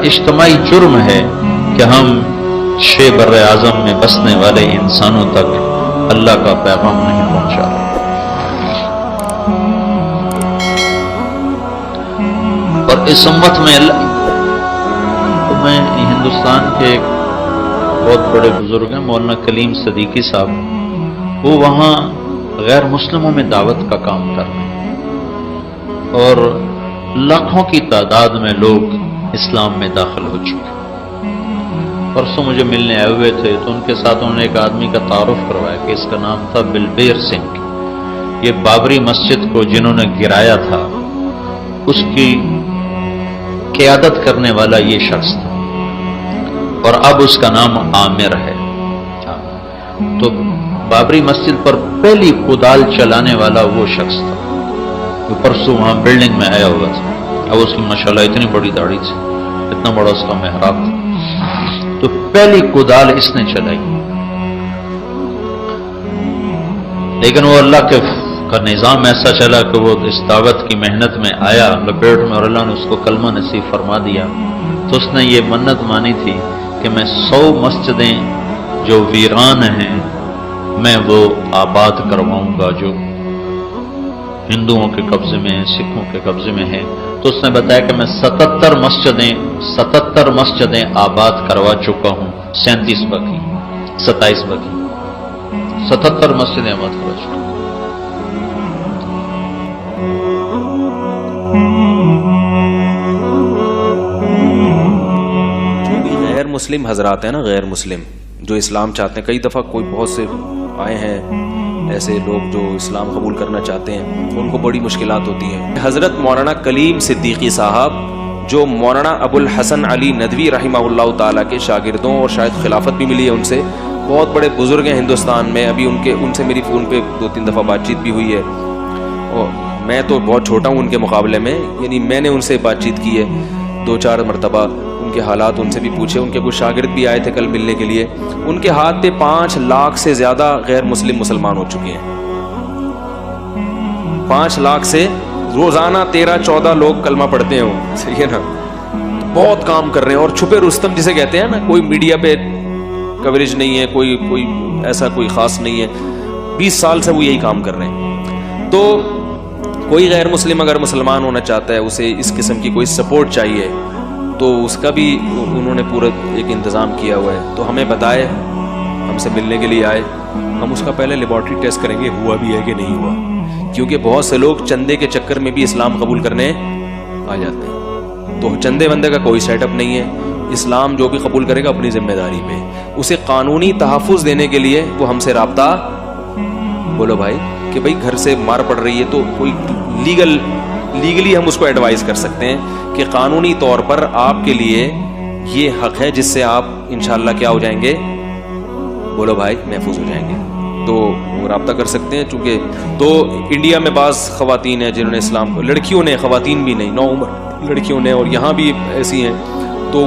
اجتماعی جرم ہے کہ ہم 6 بر اعظم میں بسنے والے انسانوں تک اللہ کا پیغام نہیں پہنچا رہے۔ اور اس امت میں ہندوستان کے ایک بہت بڑے بزرگ ہیں مولانا کلیم صدیقی صاحب، وہ وہاں غیر مسلموں میں دعوت کا کام کر رہے ہیں اور لاکھوں کی تعداد میں لوگ اسلام میں داخل ہو چکے۔ پرسوں مجھے ملنے آئے ہوئے تھے تو ان کے ساتھ انہوں نے ایک آدمی کا تعارف کروایا کہ اس کا نام تھا بلبیر سنگھ۔ یہ بابری مسجد کو جنہوں نے گرایا تھا اس کی قیادت کرنے والا یہ شخص تھا، اور اب اس کا نام عامر ہے۔ تو بابری مسجد پر پہلی کدال چلانے والا وہ شخص تھا جو پرسوں وہاں بلڈنگ میں آیا ہوا تھا۔ اب اس کی ماشاءاللہ اتنی بڑی داڑھی تھی، اتنا بڑا اس کا محراب تھا، تو پہلی کدال اس نے چلائی۔ لیکن وہ اللہ کا نظام ایسا چلا کہ وہ اس دعوت کی محنت میں آیا لپیٹ میں، اور اللہ نے اس کو کلمہ نصیب فرما دیا۔ تو اس نے یہ منت مانی تھی کہ میں 100 مسجدیں جو ویران ہیں میں وہ آباد کرواؤں گا جو ہندوؤں کے قبضے میں ہیں، سکھوں کے قبضے میں ہیں۔ تو اس نے بتایا کہ میں 77 مسجدیں آباد کروا چکا ہوں، 37 باقی، 27 باقی، 77 مسجدیں آباد کروا چکا ہوں۔ جو بھی غیر مسلم حضرات ہیں نا، غیر مسلم جو اسلام چاہتے ہیں، کئی دفعہ کوئی بہت سے آئے ہیں ایسے لوگ جو اسلام قبول کرنا چاہتے ہیں، ان کو بڑی مشکلات ہوتی ہیں۔ حضرت مولانا کلیم صدیقی صاحب جو مولانا ابو الحسن علی ندوی رحمہ اللہ تعالیٰ کے شاگردوں، اور شاید خلافت بھی ملی ہے ان سے، بہت بڑے بزرگ ہیں ہندوستان میں۔ ابھی ان سے میری فون پہ 2-3 دفعہ بات چیت بھی ہوئی ہے، اور میں تو بہت چھوٹا ہوں ان کے مقابلے میں، یعنی میں نے ان سے بات چیت کی ہے 2-4 مرتبہ، ان کے حالات ان سے بھی پوچھے۔ ان کے کچھ شاگرد بھی آئے تھے کل ملنے کے لیے۔ ان کے ہاتھ پہ 5 لاکھ سے زیادہ غیر مسلم مسلمان ہو چکے ہیں۔ 5 لاکھ سے روزانہ 13-14 لوگ کلمہ پڑھتے ہیں، صحیح ہے نا؟ بہت کام کر رہے ہیں، اور چھپے رستم جسے کہتے ہیں نا، کوئی میڈیا پہ کوریج نہیں ہے، کوئی ایسا کوئی خاص نہیں ہے، 20 سال سے وہ یہی کام کر رہے ہیں۔ تو کوئی غیر مسلم اگر مسلمان ہونا چاہتا ہے، اسے اس قسم کی کوئی سپورٹ چاہیے، تو اس کا بھی انہوں نے پورا ایک انتظام کیا ہوا ہے۔ تو ہمیں بتائے، ہم سے ملنے کے لیے آئے، ہم اس کا پہلے لیبارٹری ٹیسٹ کریں گے ہوا بھی ہے کہ نہیں ہوا، کیونکہ بہت سے لوگ چندے کے چکر میں بھی اسلام قبول کرنے آ جاتے ہیں۔ تو چندے بندے کا کوئی سیٹ اپ نہیں ہے، اسلام جو بھی قبول کرے گا اپنی ذمہ داری پہ، اسے قانونی تحفظ دینے کے لیے وہ ہم سے رابطہ، بولو بھائی کہ بھائی گھر سے مار پڑ رہی ہے تو کوئی لیگلی ہم اس کو ایڈوائز کر سکتے ہیں کہ قانونی طور پر آپ کے لیے یہ حق ہے جس سے آپ انشاءاللہ کیا ہو جائیں گے، بولو بھائی، محفوظ ہو جائیں گے۔ تو وہ رابطہ کر سکتے ہیں، چونکہ تو انڈیا میں بعض خواتین ہیں جنہوں نے اسلام، لڑکیوں نے، خواتین بھی نہیں، 9 عمر لڑکیوں نے، اور یہاں بھی ایسی ہیں، تو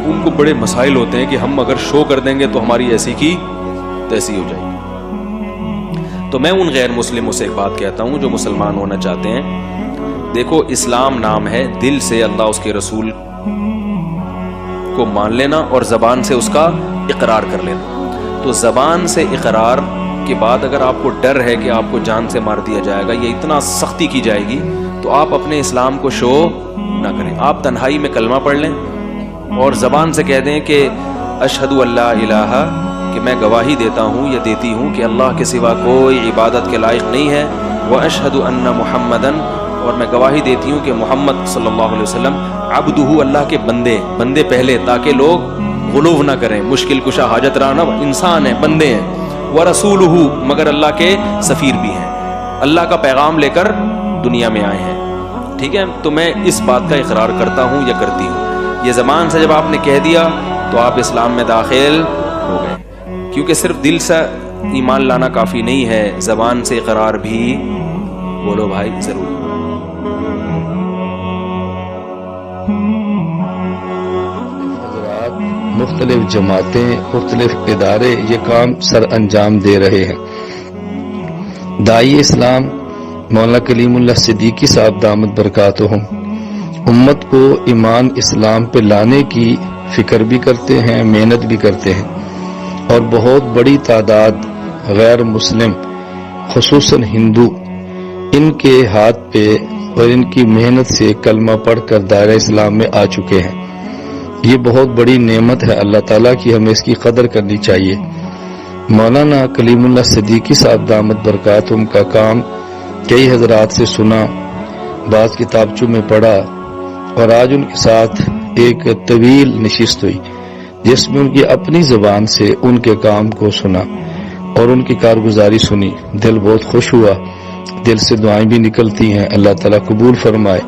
ان کو بڑے مسائل ہوتے ہیں کہ ہم اگر شو کر دیں گے تو ہماری ایسی کی تیسی ہو جائے گی۔ تو میں ان غیر مسلموں سے ایک بات کہتا ہوں جو مسلمان ہونا چاہتے ہیں، دیکھو اسلام نام ہے، دل سے اللہ اس کے رسول کو مان لینا اور زبان سے اس کا اقرار کر لینا۔ تو زبان سے اقرار کے بعد اگر آپ کو ڈر ہے کہ آپ کو جان سے مار دیا جائے گا یا اتنا سختی کی جائے گی، تو آپ اپنے اسلام کو شو نہ کریں، آپ تنہائی میں کلمہ پڑھ لیں اور زبان سے کہہ دیں کہ اشہد اللہ الہ، کہ میں گواہی دیتا ہوں یا دیتی ہوں کہ اللہ کے سوا کوئی عبادت کے لائق نہیں ہے، واشہد ان محمدن، اور میں گواہی دیتی ہوں کہ محمد صلی اللہ علیہ وسلم عبدہ، اللہ کے بندے پہلے، تاکہ لوگ غلو نہ کریں، مشکل کشا حاجت رہا، انسان ہیں، بندے ہیں، ورسولہ، مگر اللہ کے سفیر بھی ہیں، اللہ کا پیغام لے کر دنیا میں آئے ہیں۔ ٹھیک ہے، تو میں اس بات کا اقرار کرتا ہوں یا کرتی ہوں۔ یہ زبان سے جب آپ نے کہہ دیا تو آپ اسلام میں داخل ہو گئے، کیونکہ صرف دل سے ایمان لانا کافی نہیں ہے، زبان سے اقرار بھی، بولو بھائی، ضرور۔ مختلف جماعتیں، مختلف ادارے یہ کام سر انجام دے رہے ہیں۔ داعی اسلام مولانا کلیم اللہ صدیقی صاحب دامت برکاتہم، امت کو ایمان اسلام پہ لانے کی فکر بھی کرتے ہیں، محنت بھی کرتے ہیں، اور بہت بڑی تعداد غیر مسلم خصوصاً ہندو ان کے ہاتھ پہ اور ان کی محنت سے کلمہ پڑھ کر دائرہ اسلام میں آ چکے ہیں۔ یہ بہت بڑی نعمت ہے اللہ تعالیٰ کی، ہمیں اس کی قدر کرنی چاہیے۔ مولانا کلیم اللہ صدیقی صاحب دامت برکاتہم کا کام کئی حضرات سے سنا، بعض کتابچوں میں پڑھا، اور آج ان کے ساتھ ایک طویل نشست ہوئی جس میں ان کی اپنی زبان سے ان کے کام کو سنا اور ان کی کارگزاری سنی۔ دل بہت خوش ہوا، دل سے دعائیں بھی نکلتی ہیں، اللہ تعالیٰ قبول فرمائے۔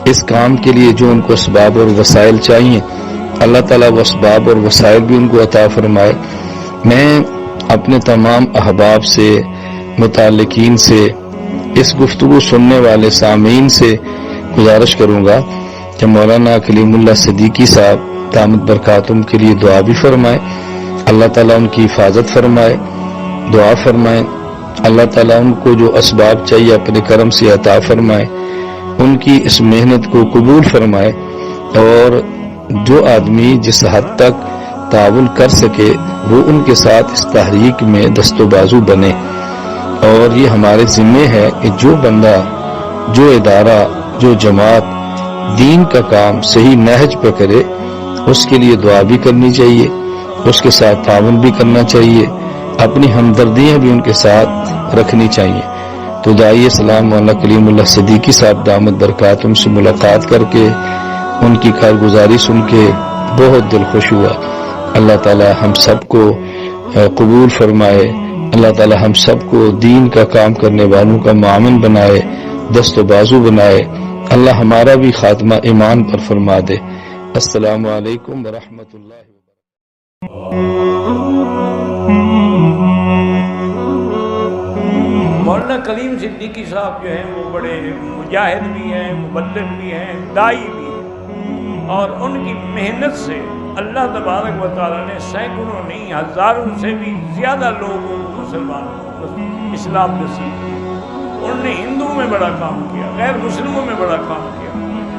اس کام کے لیے جو ان کو اسباب اور وسائل چاہیے، اللہ تعالیٰ وہ اسباب اور وسائل بھی ان کو عطا فرمائے۔ میں اپنے تمام احباب سے، متعلقین سے، اس گفتگو سننے والے سامعین سے گزارش کروں گا کہ مولانا کلیم اللہ صدیقی صاحب دامت برکاتہم کے لیے دعا بھی فرمائے، اللہ تعالیٰ ان کی حفاظت فرمائے، دعا فرمائے، اللہ تعالیٰ ان کو جو اسباب چاہیے اپنے کرم سے عطا فرمائے، ان کی اس محنت کو قبول فرمائے، اور جو آدمی جس حد تک تعاون کر سکے وہ ان کے ساتھ اس تحریک میں دست و بازو بنے۔ اور یہ ہمارے ذمہ ہے کہ جو بندہ، جو ادارہ، جو جماعت دین کا کام صحیح نہج پہ کرے، اس کے لیے دعا بھی کرنی چاہیے، اس کے ساتھ تعاون بھی کرنا چاہیے، اپنی ہمدردیاں بھی ان کے ساتھ رکھنی چاہیے۔ تو داعی اسلام مولانا کلیم اللہ صدیقی صاحب دامت برکاتہم سے ملاقات کر کے، ان کی کارگزاری سن کے بہت دل خوش ہوا۔ اللہ تعالی ہم سب کو قبول فرمائے، اللہ تعالی ہم سب کو دین کا کام کرنے والوں کا معاون بنائے، دست و بازو بنائے، اللہ ہمارا بھی خاتمہ ایمان پر فرما دے۔ السلام علیکم ورحمۃ اللہ وبرکاتہ۔ مولانا کلیم صدیقی صاحب جو ہیں وہ بڑے مجاہد بھی ہیں، مبلغ بھی ہیں، داعی بھی ہیں، اور ان کی محنت سے اللہ تبارک و تعالیٰ نے سینکڑوں نہیں ہزاروں سے بھی زیادہ لوگوں کو مسلمان اسلام نصیب کیا۔ انہوں نے ہندوؤں میں بڑا کام کیا، غیر مسلموں میں بڑا کام کیا،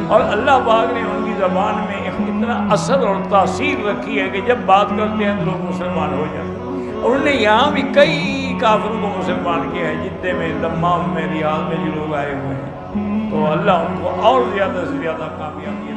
اور اللہ پاک نے ان کی زبان میں اتنا اثر اور تاثیر رکھی ہے کہ جب بات کرتے ہیں تو لوگ مسلمان ہو جاتے ہیں۔ اور انہوں نے یہاں بھی کئی کافروں کو مسلمان کیا ہے، جدے میں، دمام میں، ریاض میں جو لوگ آئے ہوئے ہیں، تو اللہ ان کو اور زیادہ سے زیادہ کامیابی